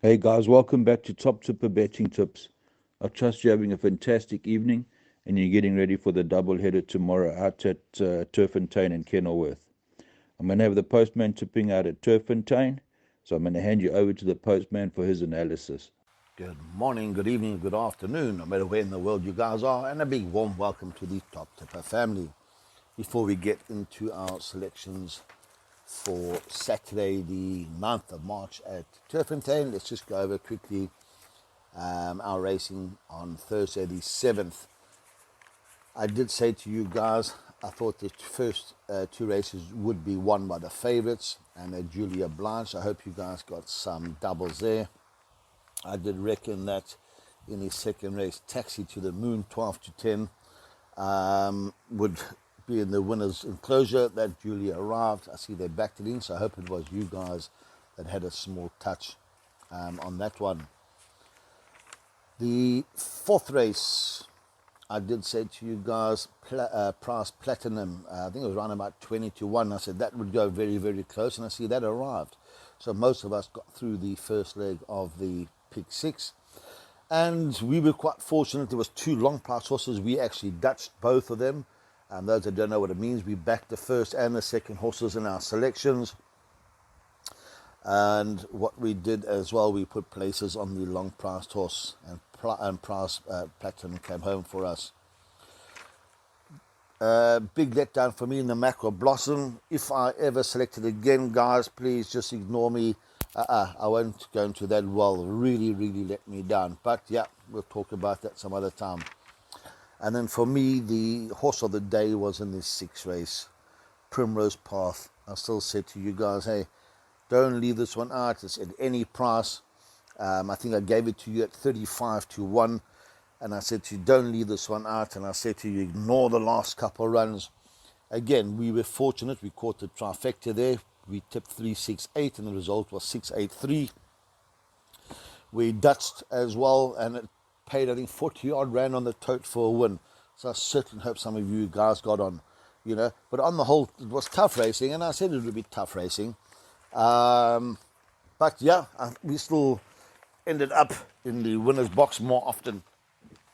Hey guys, welcome back to Top Tipper Betting Tips. I trust you're having a fantastic evening and you're getting ready for the double header tomorrow out at Turffontein and Kenilworth. I'm going to have the postman tipping out at Turffontein, so I'm going to hand you over to the postman for his analysis. Good morning, good evening, good afternoon, no matter where in the world you guys are, and a big warm welcome to the Top Tipper family. Before we get into our selections for Saturday, the 9th of March at Turffontein, let's just go over quickly our racing on Thursday, the 7th. I did say to you guys, I thought the first two races would be won by the favourites, and they're duly obliged. I hope you guys got some doubles there. I did reckon that in his second race, Taxi to the Moon, 12 to 10, would be in the winner's enclosure. That duly arrived. I see they backed it in, so I hope it was you guys that had a small touch on that one. The fourth race, I did say to you guys, price Platinum, I think it was around about 20 to 1. I said that would go very, very close, and I see that arrived. So most of us got through the first leg of the pick six. And we were quite fortunate. There was two long price horses. We actually Dutched both of them. And those that don't know what it means, we backed the first and the second horses in our selections. And what we did as well, we put places on the long priced horse, and price Platinum came home for us. Big letdown for me in the Macro Blossom. If I ever select it again, guys, please just ignore me. I won't go into that. Well, really, really let me down. But yeah, we'll talk about that some other time. And then for me, the horse of the day was in this sixth race, Primrose Path. I still said to you guys, hey, don't leave this one out. It's at any price. I think I gave it to you at 35 to 1. And I said to you, don't leave this one out. And I said to you, ignore the last couple of runs. Again, we were fortunate. We caught the trifecta there. We tipped 368 and the result was 683. We Dutched as well, and it paid, I think, 40 odd rand on the tote for a win. So I certainly hope some of you guys got on, But on the whole, it was tough racing, and I said it would be tough racing. But yeah, we still ended up in the winner's box more often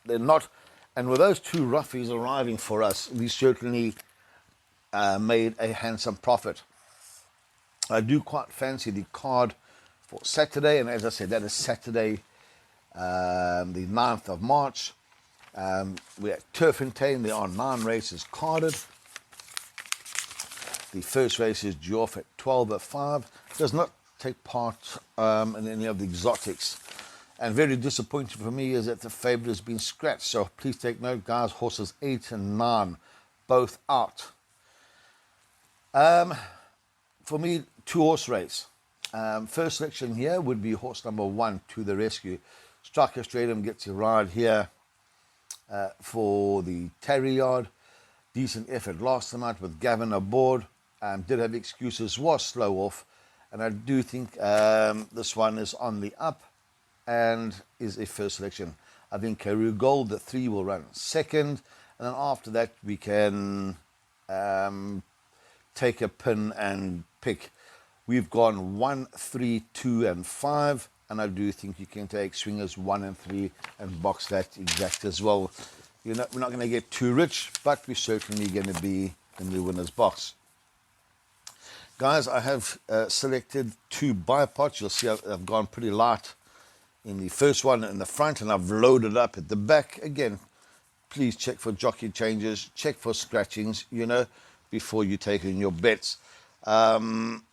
than not. And with those two roughies arriving for us, we certainly made a handsome profit. I do quite fancy the card for Saturday, and as I said, that is Saturday, the 9th of March. We're at Turffontein. There are 9 races carded. The first race is due off at 12:05. Does not take part in any of the exotics. And very disappointing for me is that the favourite has been scratched. So please take note, guys. Horses 8 and 9, both out. For me, 2-horse race. First selection here would be horse number 1, To the Rescue. Striker Stratum gets a ride here for the Tarry Yard. Decent effort last time out with Gavin aboard. Did have excuses, was slow off. And I do think this one is on the up and is a first selection. I think Karoo Gold, the 3, will run second. And then after that, we can take a pin and pick. We've gone 1, 3, 2, and 5. And I do think you can take swingers 1 and 3 and box that exact as well. We're not going to get too rich, but we're certainly going to be in the winner's box. Guys, I have selected 2 bipods. You'll see I've gone pretty light in the first one in the front, and I've loaded up at the back. Again, please check for jockey changes, check for scratchings, before you take in your bets.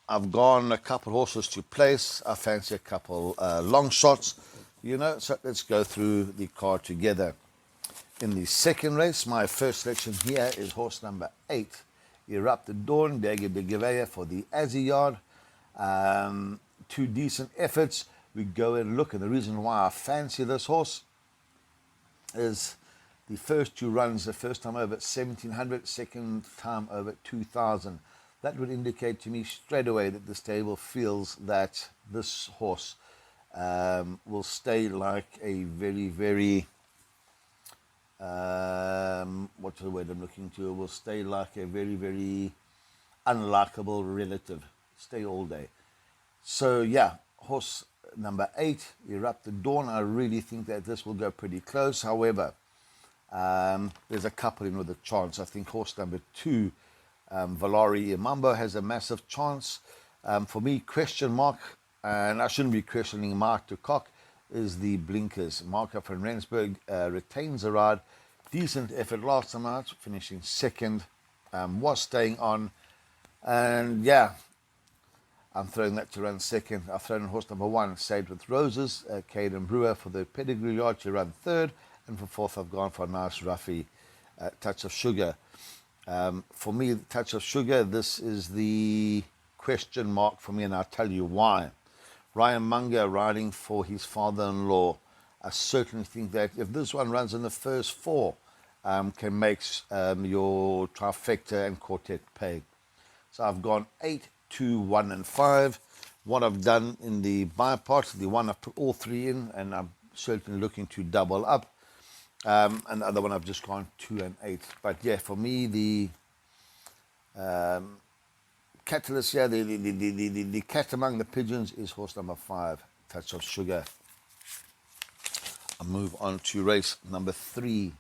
I've gone a couple horses to place. I fancy a couple long shots, so let's go through the card together. In the second race, my first selection here is horse number 8, Erupt the Dawn, Begevea for the Azzy Yard. 2 decent efforts. We go and look, and the reason why I fancy this horse is the first 2 runs, the first time over at 1,700, second time over at 2,000. That would indicate to me straight away that the stable feels that this horse will stay like a very, very, what's the word I'm looking to? Will stay like a very, very unlikable relative. Stay all day. So yeah, horse number 8, Erupt the Dawn. I really think that this will go pretty close. However, there's a couple in with a chance. I think horse number 2, Valari Imambo, has a massive chance. For me, question mark, and I shouldn't be questioning Mark de Kock, is the Blinkers. Marco van Rensburg retains the ride. Decent effort last time out, finishing second. Was staying on. And yeah, I'm throwing that to run second. I've thrown in horse number 1, Saved with Roses, Caden Brewer for the pedigree yard to run third. And for fourth, I've gone for a nice roughy Touch of Sugar. For me, Touch of Sugar, this is the question mark for me, and I'll tell you why. Ryan Munger riding for his father-in-law. I certainly think that if this one runs in the first 4, can make your trifecta and quartet pay. So I've gone 8, 2, 1, and 5. What I've done in the bipart, the one I've put all 3 in, and I'm certainly looking to double up. And the other one I've just gone 2 and 8. But yeah, for me, the catalyst here, the cat among the pigeons is horse number 5, Touch of Sugar. I'll move on to race number 3.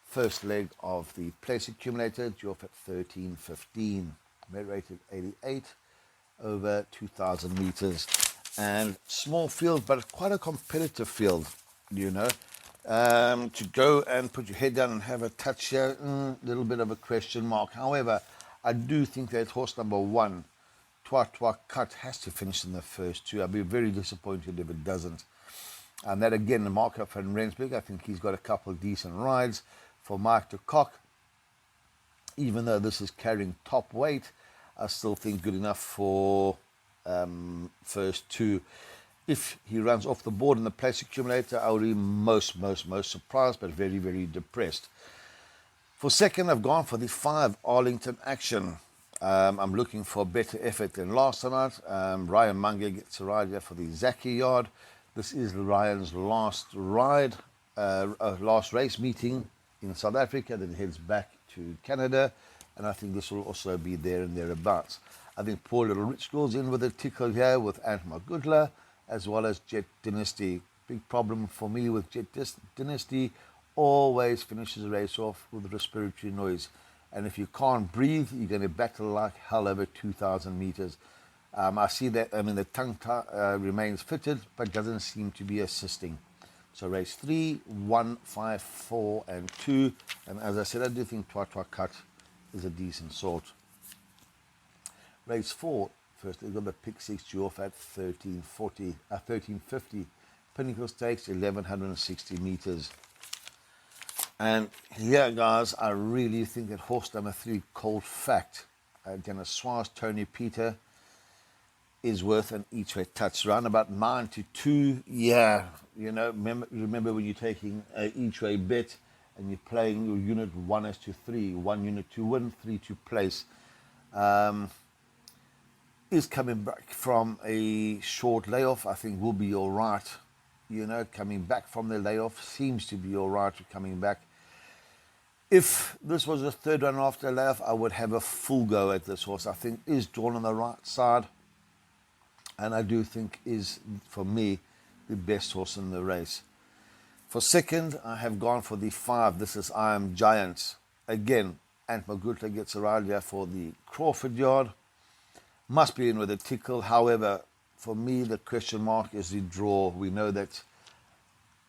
First leg of the place accumulator, due off at 13.15. Med rated 88 over 2,000 meters. And small field, but quite a competitive field, you know. To go and put your head down and have a touch here, a little bit of a question mark. However, I do think that horse number 1, Twa Cut, has to finish in the first 2. I'll be very disappointed if it doesn't. And that again, the Marco van Rensburg, I think he's got a couple of decent rides. For Mark de Kock, even though this is carrying top weight, I still think good enough for first 2. If he runs off the board in the place accumulator, I will be most surprised, but very, very depressed. For second, I've gone for the 5, Arlington Action. I'm looking for a better effort than last night. Ryan Munger gets a ride here for the Zaki yard. This is Ryan's last ride, last race meeting in South Africa, then heads back to Canada, and I think this will also be there and thereabouts. I think poor little Rich goes in with a tickle here with Ant Magudla, as well as Jet Dynasty. Big problem for me with Jet Dynasty, always finishes the race off with respiratory noise. And if you can't breathe, you're going to battle like hell over 2,000 meters. I see that, the tongue remains fitted, but doesn't seem to be assisting. So race 3, 1, 5, 4, and 2. And as I said, I do think Twa Cut is a decent sort. Race 4, first we've got the pick 6 due off at 1350. Pinnacle Stakes, 1,160 meters. And here, guys, I really think that horse number 3, Cold Fact, Dennis Suarez, Tony Peter, is worth an each way touch. Round about 9 to 2. Yeah, you know, remember when you're taking an each way bet and you're playing your unit 1 as to 3, 1 unit to win, 3 to place. Is coming back from a short layoff. I think will be all right. You know, coming back from the layoff seems to be all right with coming back. If this was the third one after a layoff, I would have a full go at this horse. I think is drawn on the right side. And I do think is, for me, the best horse in the race. For second, I have gone for the 5. This is I Am Giants. Again, Ant Magutla gets a ride here for the Crawford yard. Must be in with a tickle. However, for me, the question mark is the draw. We know that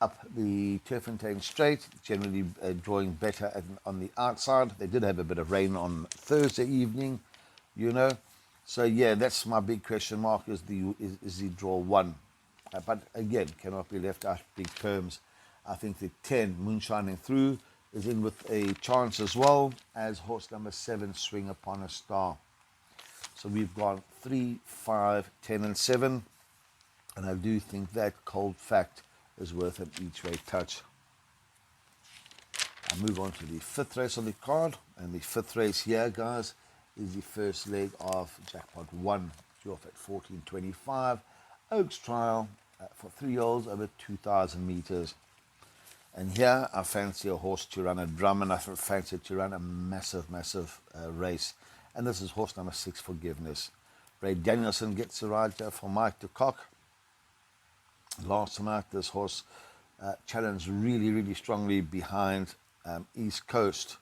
up the Turffontein straight, generally drawing better on the outside. They did have a bit of rain on Thursday evening, you know. So yeah, that's my big question mark, is the draw 1. But again, cannot be left out big terms. I think the 10, Moonshining Through, is in with a chance as well as horse number 7, Swing Upon a Star. So we've got 3, 5, 10, and 7. And I do think that Cold Fact is worth an each way touch. I move on to the 5th race on the card. And the 5th race here, guys, is the first leg of Jackpot 1, due off at 14.25. Oaks Trial for 3-year-olds over 2,000 meters. And here I fancy a horse to run a drum, and I fancy to run a massive race. And this is horse number 6, Forgiveness. Ray Danielson gets the ride for Mike de Kock. Last night, this horse challenged really, really strongly behind East Coast.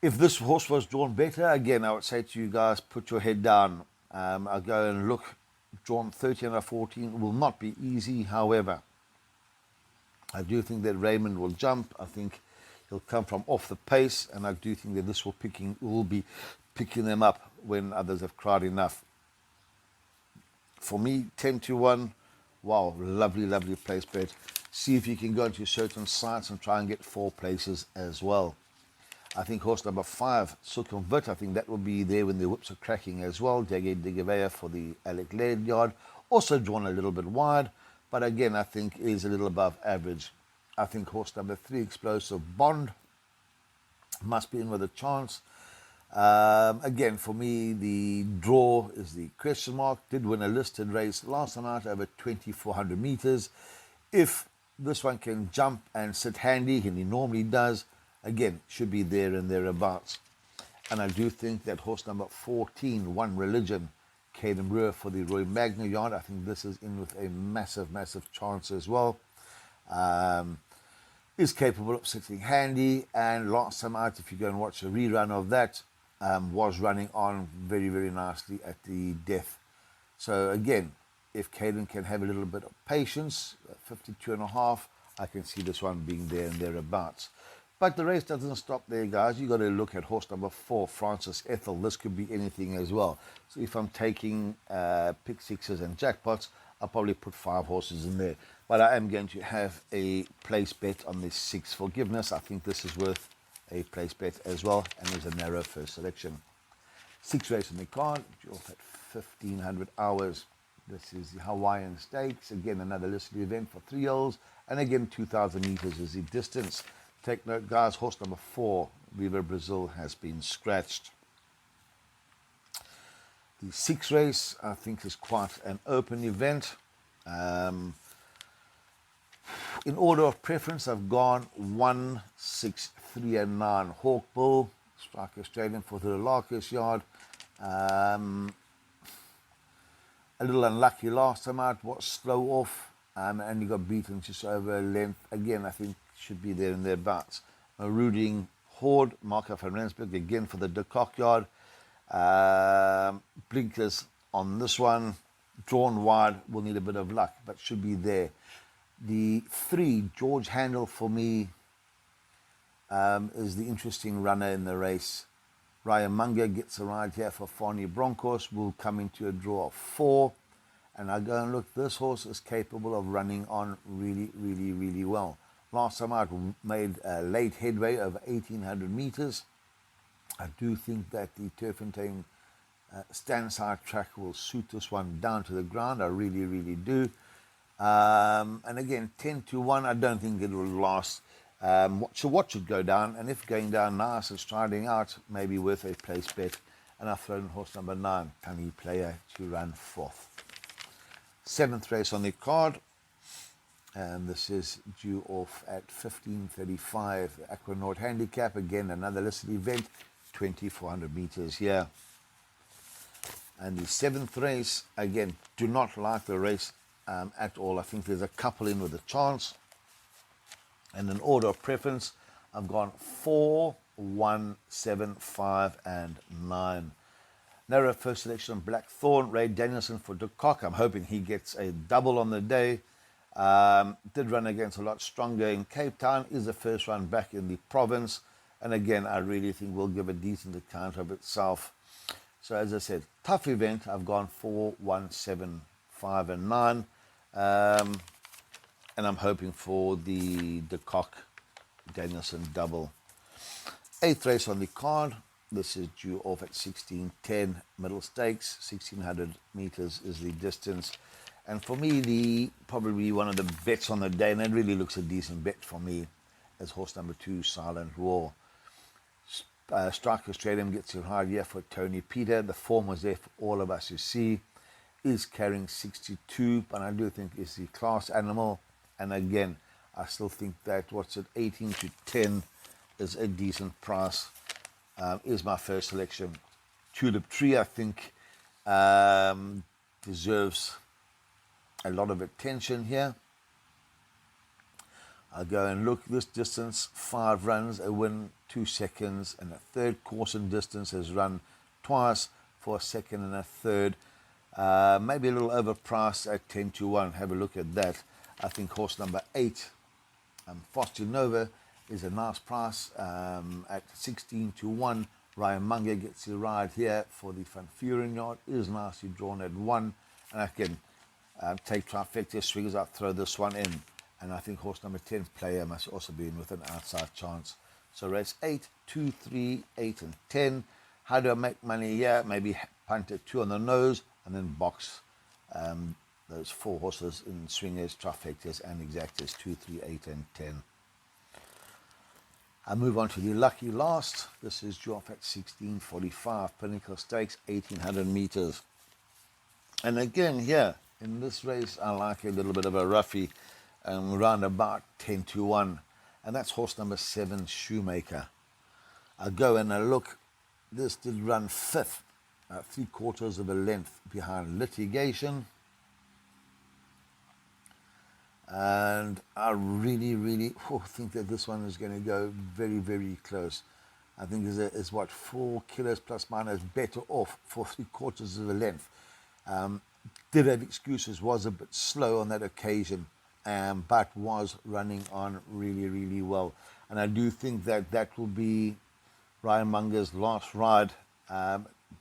If this horse was drawn better, again, I would say to you guys, put your head down. I'll go and look. Drawn 13 or 14 will not be easy. However, I do think that Raymond will jump. I think he'll come from off the pace, and I do think that this will be picking them up when others have cried enough. For me, 10-1. Wow, lovely, lovely place bet. See if you can go into certain sites and try and get 4 places as well. I think horse number 5, Silken Vit, I think that will be there when the whips are cracking as well. Dege Digavea for the Alec Laird yard. Also drawn a little bit wide, but again, I think is a little above average. I think horse number 3, Explosive Bond, must be in with a chance. Again, for me, the draw is the question mark. Did win a listed race last night over 2,400 meters. If this one can jump and sit handy, and he normally does, again, should be there and thereabouts. And I do think that horse number 14, One Religion, Caden Brewer for the Roy Magna yard, I think this is in with a massive, massive chance as well. Is capable of sitting handy, and last time out, if you go and watch a rerun of that, was running on very, very nicely at the death. So again, if Caden can have a little bit of patience, 52.5, I can see this one being there and thereabouts. But the race doesn't stop there, guys. You got to look at horse number 4, Francis Ethel. This could be anything as well. So if I'm taking pick sixes and jackpots, I'll probably put 5 horses in there. But I am going to have a place bet on this 6 Forgiveness. I think this is worth a place bet as well, and there's a narrow first selection. 6 race in the card, off at 1,500 hours. This is the Hawaiian Stakes. Again, another listed event for 3-year-olds, and again, 2,000 meters is the distance. Take note, guys, horse number 4, Viva Brazil, has been scratched. The 6 race, I think, is quite an open event. In order of preference, I've gone 1, 6, 3, and 9. Hawk Bull, Strike Australian for the Larkus yard. A little unlucky last time out, was slow off, and he got beaten just over a length. Again, I think should be there and thereabouts. Rooting Horde, Marco van Rensburg, again for the De Kock yard. Blinkers on this one, drawn wide, will need a bit of luck, but should be there. The 3, George Handel, for me, is the interesting runner in the race. Ryan Munger gets a ride here for Fani Broncos, will come into a draw of 4. And I go and look, this horse is capable of running on really, really, really well. Last time out, made a late headway over 1,800 meters. I do think that the Turffontein stand-side track will suit this one down to the ground. I really, really do. And again, 10-1, I don't think it will last. So what should go down? And if going down nice and striding out, maybe worth a place bet. And I've thrown horse number 9, Tunny Player, to run 4th. 7th race on the card. And this is due off at 15:35. Aquanaut Handicap, again, another listed event, 2,400 meters here. And the 7th race, again, do not like the race at all. I think there's a couple in with a chance. And in order of preference, I've gone 4, 1, 7, 5, and 9. Narrow first selection, Blackthorn, Ray Danielson for De Kock. I'm hoping he gets a double on the day. Did run against a lot stronger in Cape Town, is the first run back in the province, and again, I really think will give a decent account of itself. So as I said, tough event. I've gone 4, 1, 7, 5, and 9, and I'm hoping for the De Kock Danielson double. 8th race on the card. This is due off at 16:10, middle stakes, 1,600 meters is the distance. And for me, probably one of the bets on the day, and it really looks a decent bet for me, as horse number 2, Silent Roar. Strike Australian gets a hard year for Tony Peter. The form was there for all of us to see. Is carrying 62, but I do think is the class animal. And again, I still think that 18-10 is a decent price. Is my first selection. Tulip Tree, I think, deserves a lot of attention here. I'll go and look this distance, 5 runs, a win, 2 seconds, and a third course in distance has run twice for a second and a third. Maybe a little overpriced at 10 to 1. Have a look at that. I think horse number 8, Foster Nova, is a nice price at 16 to 1. Ryan Munger gets the ride here for the Van Furen yard. Is nicely drawn at 1. And I can take trifecta swings up, throw this one in. And I think horse number 10, Player, must also be in with an outside chance. So race 8, 2, 3, 8 and 10. How do I make money here? Maybe punt at 2 on the nose and then box those 4 horses in swingers, trifectas and exactas, 2, 3, 8 and 10. I move on to the lucky last. This is due off at 16:45, Pinnacle Stakes, 1800 meters. And again here, in this race, I like a little bit of a roughie, around about 10 to 1. And that's horse number 7, Shoemaker. I go and I look. This did run 5th, 3/4 of a length behind Litigation. And I really think that this one is going to go very close. I think is what, 4 kilos plus minus better off for 3/4 of a length. Did have excuses, was a bit slow on that occasion, but was running on really well. And I do think that that will be Ryan Munger's last ride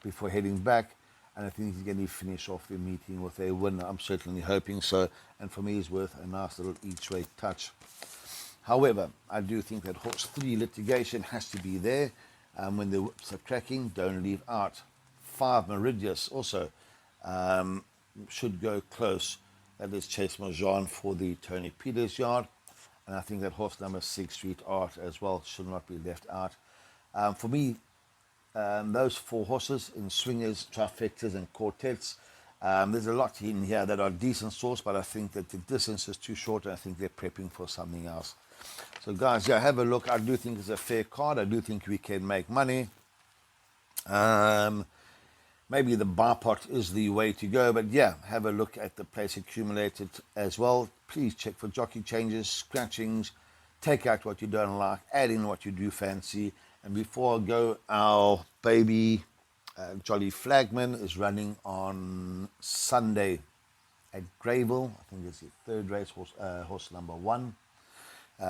before heading back. And I think he's going to finish off the meeting with a win. I'm certainly hoping so. And for me, it's worth a nice little each-way touch. However, I do think that horse 3, Litigation, has to be there. When the whips are cracking, don't leave out. 5, Meridius, also should go close. That is Chase Marjan for the Tony Peters yard. And I think that horse number 6, Street Art, as well, should not be left out. For me, those 4 horses in swingers, trifectas and quartets, there's a lot in here that are decent sorts, but I think that the distance is too short and I think they're prepping for something else. So guys, yeah, have a look. I do think it's a fair card. I do think we can make money. Maybe the bar pot is the way to go, but yeah, have a look at the place accumulated as well. Please check for jockey changes, scratchings, take out what you don't like, add in what you do fancy. And before I go, our baby Jolly Flagman is running on Sunday at Greyville. I think it's the 3rd race, horse number 1.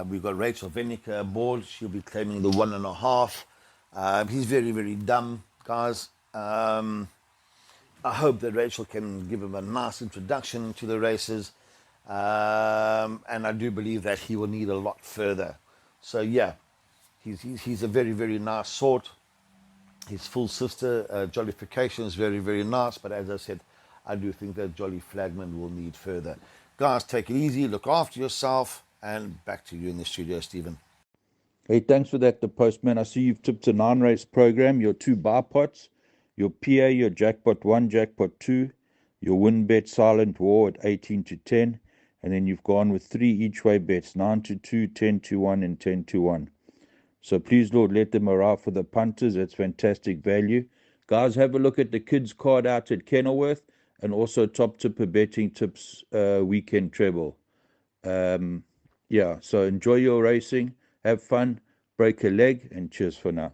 We've got Rachel Venica aboard. She'll be claiming the 1.5. He's very dumb, guys. I hope that Rachel can give him a nice introduction to the races. And I do believe that he will need a lot further. So yeah, he's a very nice sort. His full sister, Jollification, is very nice. But as I said, I do think that Jolly Flagman will need further. Guys, take it easy. Look after yourself. And back to you in the studio, Stephen. Hey, thanks for that, the postman. I see you've tipped a 9-race program, your 2 bar pots, your PA, your jackpot 1, jackpot 2, your win bet Silent War at 18 to 10, and then you've gone with 3 each way bets, 9 to 2, 10 to 1, and 10 to 1. So please, Lord, let them arrive for the punters. That's fantastic value. Guys, have a look at the kids' card out at Kenilworth and also Top Tipper Betting Tips weekend treble. Yeah, so enjoy your racing, have fun, break a leg, and cheers for now.